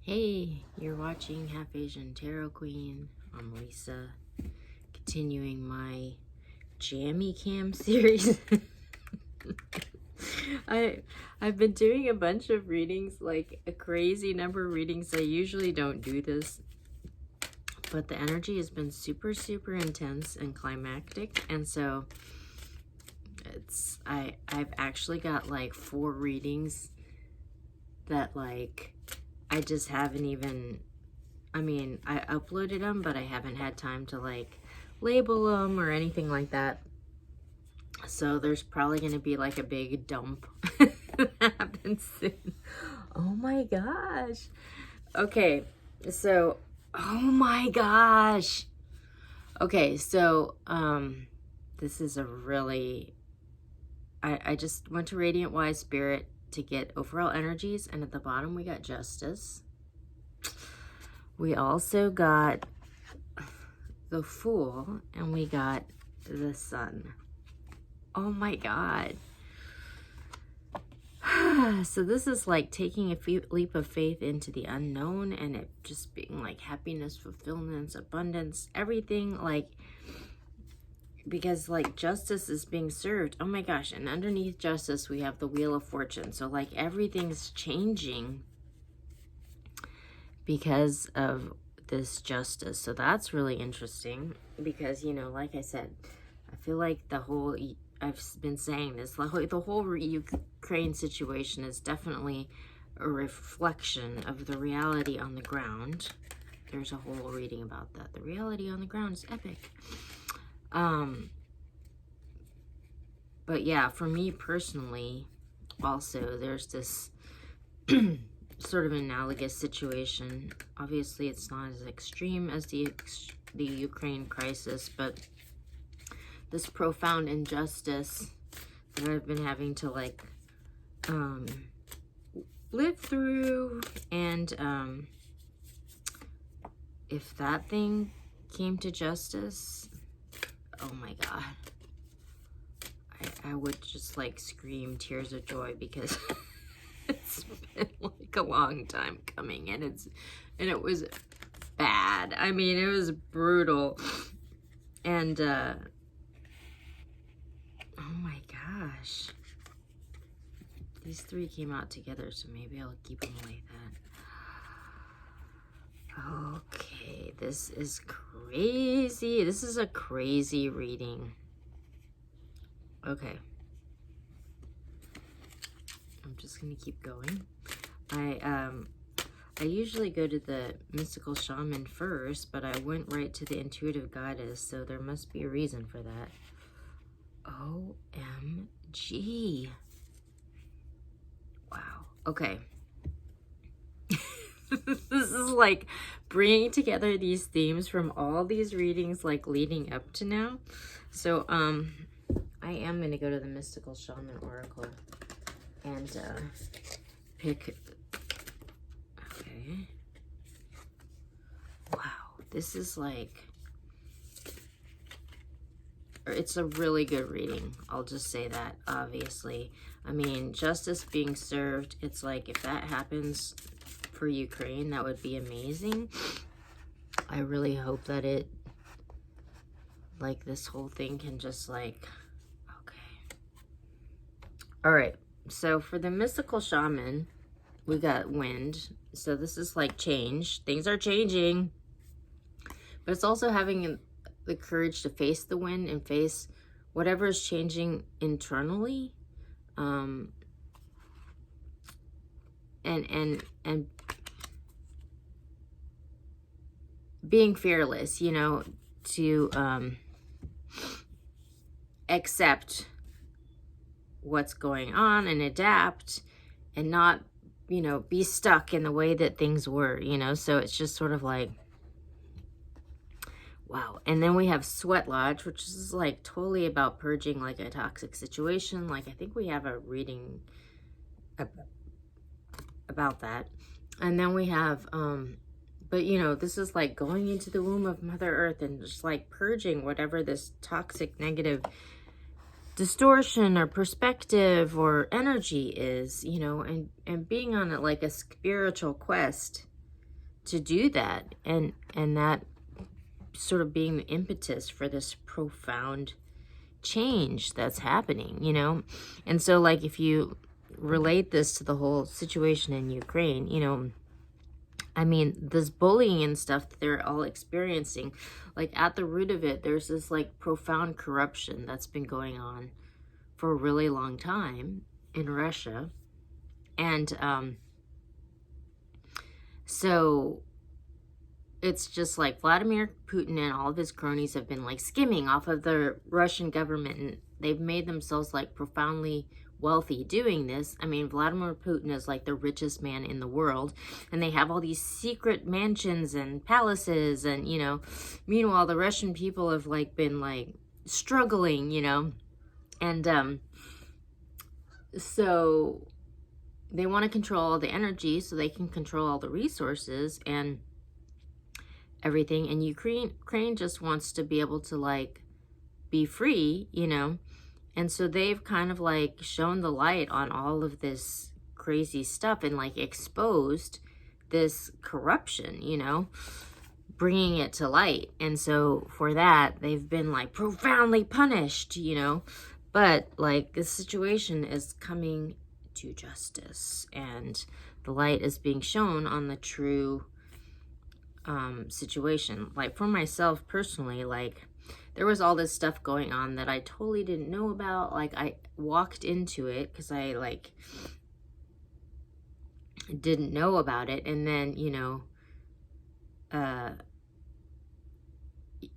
Hey, you're watching Half Asian Tarot Queen. I'm Lisa, continuing my Jammy Cam series. I've been doing a bunch of readings, like a crazy number of readings. I usually don't do this, but the energy has been super intense and climactic, and so I've actually got like 4 readings that like I just haven't even, I mean, I uploaded them, but I haven't had time to like label them or anything like that. So there's probably going to be like a big dump that happens soon. Oh my gosh. Okay, so, oh my gosh. Okay, so, this is a really, I just went to Radiant Wise Spirit to get overall energies, and at the bottom we got Justice. We also got the Fool, and we got the Sun. Oh my God. So this is like taking a leap of faith into the unknown, and it just being like happiness, fulfillment, abundance, everything, like, because like justice is being served. Oh my gosh. And underneath justice we have the Wheel of Fortune. So like everything's changing because of this justice. So that's really interesting because, you know, like I said, I feel like the whole, I've been saying this, the whole Ukraine situation is definitely a reflection of the reality on the ground. There's a whole reading about that. The reality on the ground is epic. But yeah, for me personally, also, there's this sort of analogous situation. Obviously, it's not as extreme as the Ukraine crisis, but this profound injustice that I've been having to like live through, and if that thing came to justice, oh my God, I would just like scream tears of joy because it's been like a long time coming, and it was bad. I mean, it was brutal, and oh my gosh, these 3 came out together, so maybe I'll keep them like that. Okay, this is crazy. This is a crazy reading. Okay, I'm just gonna keep going. I usually go to the mystical shaman first, but I went right to the intuitive goddess, so there must be a reason for that. OMG. Wow. Okay. This is like bringing together these themes from all these readings like leading up to now. So I am going to go to the mystical shaman oracle and pick. Okay. Wow, this is like, it's a really good reading. I'll just say that, obviously. I mean, justice being served, it's like if that happens for Ukraine, that would be amazing. I really hope that it, like, this whole thing can just like, okay. All right, so for the mystical shaman, we got wind. So this is like change. Things are changing, but it's also having the courage to face the wind and face whatever is changing internally, and being fearless, you know, to accept what's going on and adapt, and not, you know, be stuck in the way that things were, you know. So it's just sort of like, wow. And then we have Sweat Lodge, which is like totally about purging like a toxic situation. Like I think we have a reading about that. And then we have, but you know, this is like going into the womb of Mother Earth and just like purging whatever this toxic negative distortion or perspective or energy is, you know, and being on it like a spiritual quest to do that, and that sort of being the impetus for this profound change that's happening, you know. And so like if you relate this to the whole situation in Ukraine, you know, I mean, this bullying and stuff that they're all experiencing, like at the root of it, there's this like profound corruption that's been going on for a really long time in Russia. And so it's just like Vladimir Putin and all of his cronies have been like skimming off of the Russian government, and they've made themselves like profoundly wealthy doing this. I mean, Vladimir Putin is like the richest man in the world, and they have all these secret mansions and palaces, and, you know, meanwhile, the Russian people have like been like struggling, you know, and so they want to control all the energy so they can control all the resources and everything. And Ukraine just wants to be able to like be free, you know. And so they've kind of like shown the light on all of this crazy stuff and like exposed this corruption, you know, bringing it to light. And so for that, they've been like profoundly punished, you know. But like this situation is coming to justice, and the light is being shown on the true situation. Like for myself personally, like there was all this stuff going on that I totally didn't know about. Like I walked into it because I like didn't know about it, and then, you know,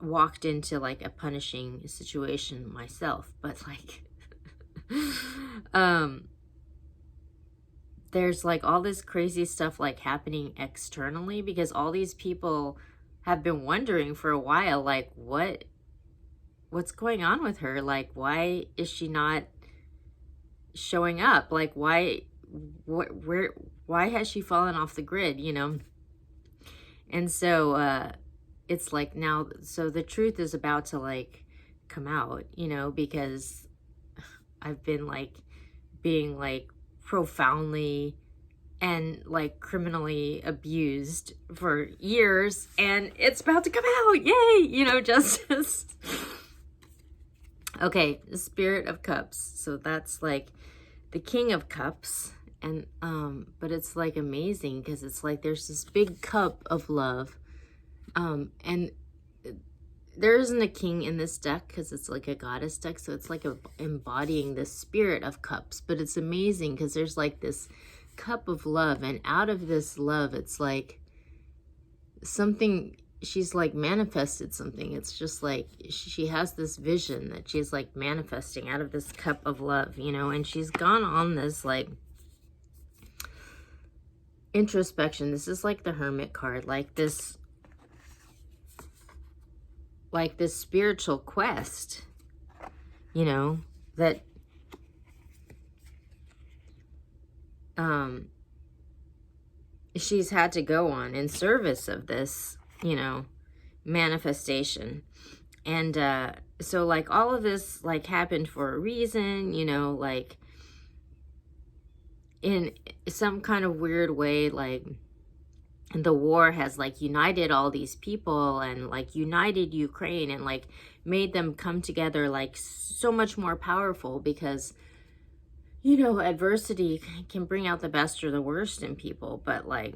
walked into like a punishing situation myself. But like there's like all this crazy stuff like happening externally, because all these people have been wondering for a while, like what's going on with her? Like, why is she not showing up? Like, why has she fallen off the grid, you know? And so it's like now, so the truth is about to like come out, you know, because I've been like being like profoundly and like criminally abused for years, and it's about to come out. Yay, you know, justice. Okay, the Spirit of Cups. So that's like the King of Cups, and but it's like amazing because it's like there's this big cup of love, and there isn't a king in this deck because it's like a goddess deck, so it's like embodying the Spirit of Cups. But it's amazing because there's like this cup of love, and out of this love, it's like something, she's like manifested something. It's just like she has this vision that she's like manifesting out of this cup of love, you know, and she's gone on this like introspection. This is like the Hermit card, like this spiritual quest, you know, that she's had to go on in service of this, you know, manifestation. And so like all of this like happened for a reason, you know, like in some kind of weird way, like the war has like united all these people and like united Ukraine and like made them come together like so much more powerful, because, you know, adversity can bring out the best or the worst in people. But like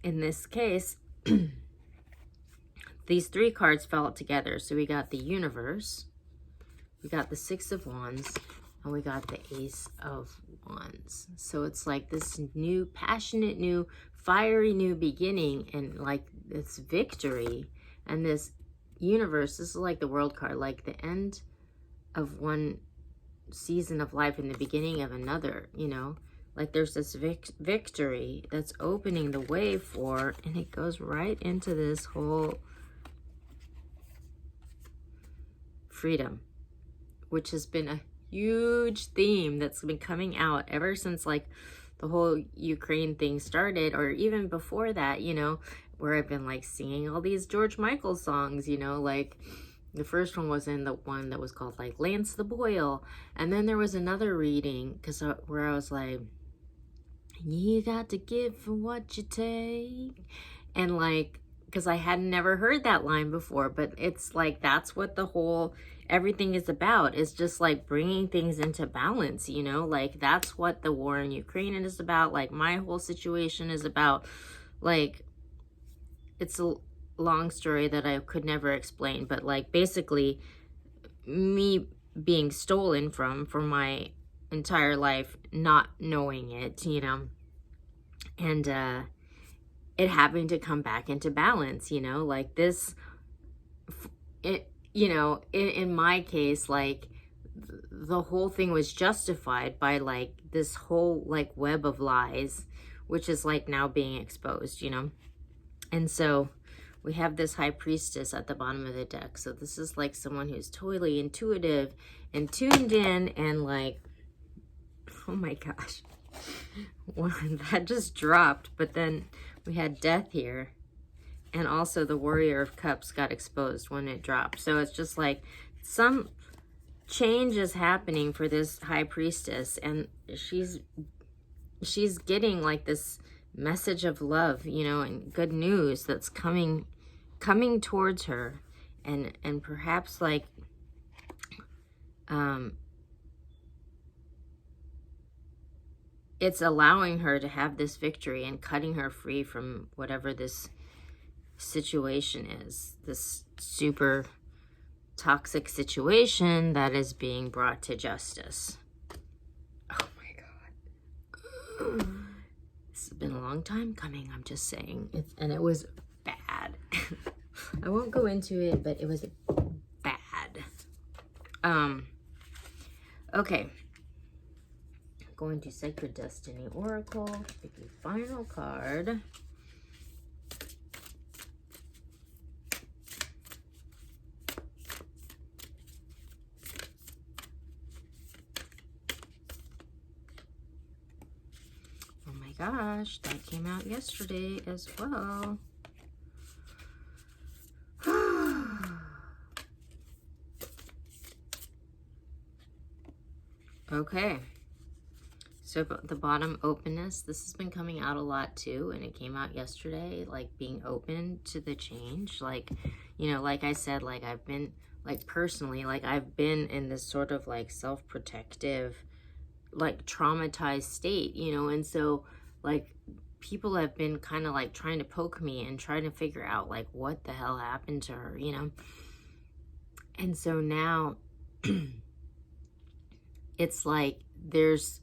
in this case, these three cards fell together. So we got the Universe, we got the Six of Wands, and we got the Ace of Wands. So it's like this new, passionate, new, fiery new beginning, and like this victory and this Universe. This is like the World card, like the end of one season of life and the beginning of another, you know, like there's this victory that's opening the way for, and it goes right into this whole freedom, which has been a huge theme that's been coming out ever since like the whole Ukraine thing started, or even before that, you know, where I've been like singing all these George Michael songs, you know, like the first one was in the one that was called like Lance the Boyle. And then there was another reading where I was like, you got to give for what you take. And like, because I had never heard that line before, but it's like, that's what the whole everything is about. It's just like bringing things into balance, you know, like that's what the war in Ukraine is about. Like my whole situation is about. Like, it's a long story that I could never explain, but like basically me being stolen from for my entire life, not knowing it, you know, and it having to come back into balance, you know, like this, it, you know, in my case, like the whole thing was justified by like this whole like web of lies, which is like now being exposed, you know. And so we have this high priestess at the bottom of the deck. So this is like someone who's totally intuitive and tuned in and like, oh my gosh, well, that just dropped. But then we had death here. And also the Warrior of Cups got exposed when it dropped. So it's just like some change is happening for this high priestess. And she's getting like this message of love, you know, and good news that's coming towards her, and perhaps like it's allowing her to have this victory and cutting her free from whatever this situation is, this super toxic situation that is being brought to justice. Oh my God. This has been a long time coming, I'm just saying. And it was bad. I won't go into it, but it was bad. Okay. Going to Sacred Destiny Oracle. Pick a final card. Oh my gosh, that came out yesterday as well. Okay. So the bottom, openness. This has been coming out a lot too, and it came out yesterday, like being open to the change. Like, you know, like I said, like I've been, like personally, like I've been in this sort of like self-protective, like traumatized state, you know, and so like people have been kind of like trying to poke me and trying to figure out like what the hell happened to her, you know. And so now it's like there's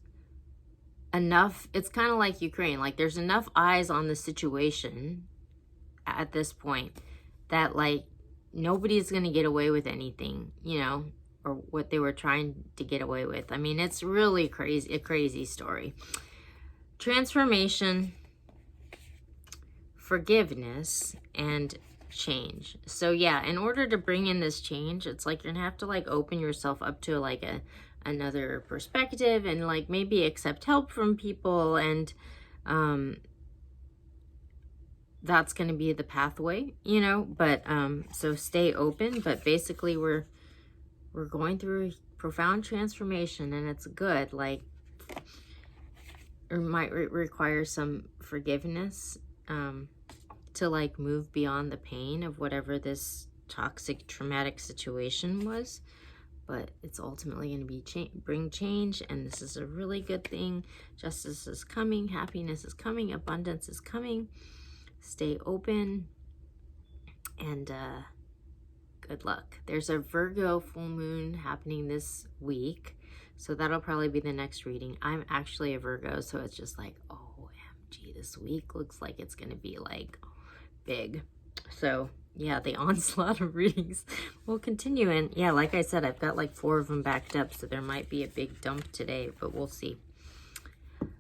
enough, it's kind of like Ukraine, like there's enough eyes on the situation at this point that like nobody's gonna get away with anything, you know, or what they were trying to get away with. I mean, it's really crazy, a crazy story. Transformation, forgiveness, and change. So yeah, in order to bring in this change, it's like you're gonna have to like open yourself up to like another perspective, and like maybe accept help from people, and that's going to be the pathway, you know. But so stay open. But basically we're going through a profound transformation, and it's good. Like it might require some forgiveness to like move beyond the pain of whatever this toxic traumatic situation was. But it's ultimately going to be bring change, and this is a really good thing. Justice is coming, happiness is coming, abundance is coming. Stay open, and good luck. There's a Virgo full moon happening this week, so that'll probably be the next reading. I'm actually a Virgo, so it's just like, OMG, this week looks like it's going to be like big. So yeah, the onslaught of readings will continue. And yeah, like I said, I've got like 4 of them backed up, so there might be a big dump today, but we'll see.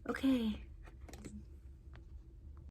Okay,